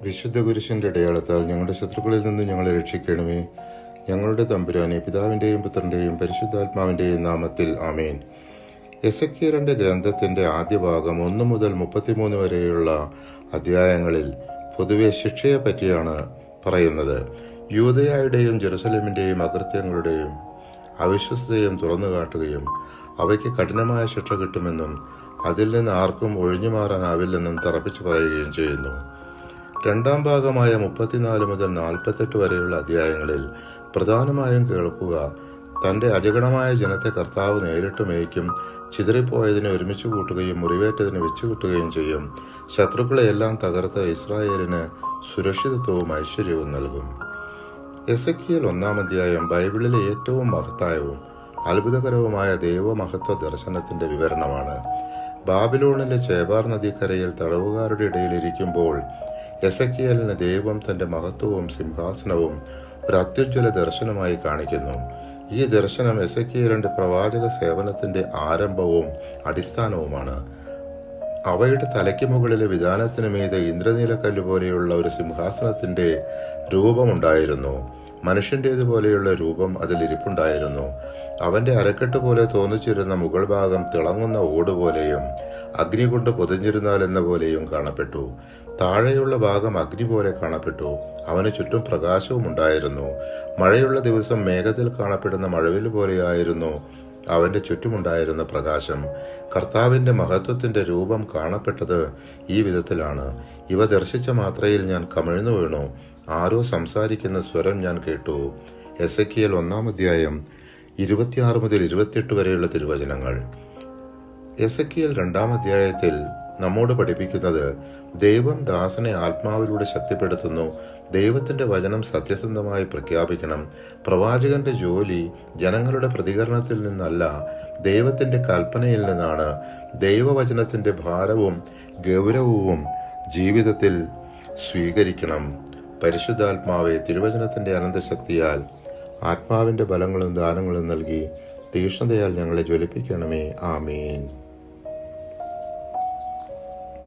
വിശുദ്ധ കുരിശിന്റെ അടയാളത്താൽ ഞങ്ങളുടെ ശത്രുക്കളിൽ നിന്ന് ഞങ്ങളെ രക്ഷിക്കണമേ. ഞങ്ങളുടെ തമ്പുരാനെ, പിതാവിന്റെയും പുത്രന്റെയും പരിശുദ്ധാത്മാവിന്റെയും നാമത്തിൽ ആമേൻ. എസെക്കിയേലിന്റെ ഗ്രന്ഥത്തിന്റെ ആദ്യ ഭാഗം 1 മുതൽ 33 വരെയുള്ള അധ്യായങ്ങളിൽ പൊതുവെ ശിക്ഷയെ പറ്റിയാണ് പറയുന്നത്. യൂദയായുടെയും ജെറുസലേമിന്റെയും അകൃത്യങ്ങളുടെയും അവിശ്വസ്തയും തുറന്നു കാട്ടുകയും അവയ്ക്ക് കഠിനമായ ശിക്ഷ കിട്ടുമെന്നും അതിൽ നിന്ന് ആർക്കും ഒഴിഞ്ഞു മാറാനാവില്ലെന്നും തറപ്പിച്ചു പറയുകയും ചെയ്യുന്നു. രണ്ടാം ഭാഗമായ 34 മുതൽ 48 വരെയുള്ള അധ്യായങ്ങളിൽ പ്രധാനമായും കേൾക്കുക, തന്റെ അജഗണമായ ജനത്തെ കർത്താവ് നേരിട്ട് മേയ്ക്കും, ചിതറിപ്പോയതിനെ ഒരുമിച്ച് കൂട്ടുകയും മുറിവേറ്റതിനെ വെച്ചുകിട്ടുകയും ചെയ്യും, ശത്രുക്കളെയെല്ലാം തകർത്ത് ഇസ്രായേലിന് സുരക്ഷിതത്വവും ഐശ്വര്യവും നൽകും. എസെക്കിയേൽ 1-ാം അധ്യായം ബൈബിളിലെ ഏറ്റവും മഹത്തായവും അത്ഭുതകരവുമായ ദൈവമഹത്വ ദർശനത്തിന്റെ വിവരണമാണ്. ബാബിലോണിലെ ചേബാർ നദിക്കരയിൽ തടവുകാരുടെ ഇടയിൽ ഇരിക്കുമ്പോൾ എസെക്കിയേലിന് ദൈവം തന്റെ മഹത്വവും സിംഹാസനവും ഒരു അത്യുജ്വല ദർശനമായി കാണിക്കുന്നു. ഈ ദർശനം എസെക്കിയേലിന്റെ പ്രവാചക സേവനത്തിന്റെ ആരംഭവും അടിസ്ഥാനവുമാണ്. അവയുടെ തലയ്ക്ക് മുകളിലെ വിധാനത്തിന് മീതെ ഇന്ദ്രനീലക്കല്ല് പോലെയുള്ള ഒരു സിംഹാസനത്തിന്റെ രൂപമുണ്ടായിരുന്നു. മനുഷ്യന്റേതുപോലെയുള്ള രൂപം അതിൽ ഇരിപ്പുണ്ടായിരുന്നു. അവന്റെ അരക്കെട്ട് പോലെ തോന്നിച്ചിരുന്ന മുകൾ ഭാഗം തിളങ്ങുന്ന ഓടുപോലെയും അഗ്നി കൊണ്ട് പൊതിഞ്ഞിരുന്നാൽ എന്ന പോലെയും കാണപ്പെട്ടു. താഴെയുള്ള ഭാഗം അഗ്നി പോലെ കാണപ്പെട്ടു. അവന് ചുറ്റും പ്രകാശവും ഉണ്ടായിരുന്നു. മഴയുള്ള ദിവസം മേഘത്തിൽ കാണപ്പെടുന്ന മഴവിൽ പോലെയായിരുന്നു അവന്റെ ചുറ്റുമുണ്ടായിരുന്ന പ്രകാശം. കർത്താവിന്റെ മഹത്വത്തിന്റെ രൂപം കാണപ്പെട്ടത് ഈ വിധത്തിലാണ്. ഇവ ദർശിച്ച മാത്രയിൽ ഞാൻ കമിഴ്ന്നു വീണു. ആരോ സംസാരിക്കുന്ന സ്വരം ഞാൻ കേട്ടു. എസെക്കിയേൽ 1-ാം അധ്യായം 26 മുതൽ 28 വരെയുള്ള തിരുവചനങ്ങൾ. എസെക്കിയേൽ 2-ാം അധ്യായത്തിൽ നമ്മോട് പഠിപ്പിക്കുന്നത്, ദൈവം ദാസനെ ആത്മാവിലൂടെ ശക്തിപ്പെടുത്തുന്നു. ദൈവത്തിന്റെ വചനം സത്യസന്ധമായി പ്രഖ്യാപിക്കണം. പ്രവാചകന്റെ ജോലി ജനങ്ങളുടെ പ്രതികരണത്തിൽ നിന്നല്ല, ദൈവത്തിന്റെ കൽപ്പനയിൽ നിന്നാണ്. ദൈവവചനത്തിന്റെ ഭാരവും ഗൗരവവും ജീവിതത്തിൽ സ്വീകരിക്കണം. പരിശുദ്ധാത്മാവെ, തിരുവചനത്തിന്റെ അനന്തശക്തിയാൽ ആത്മാവിന്റെ ബലങ്ങളും ദാനങ്ങളും നൽകി തീക്ഷ്ണതയാൽ ഞങ്ങളെ ജ്വലിപ്പിക്കണമേ. ആമീൻ.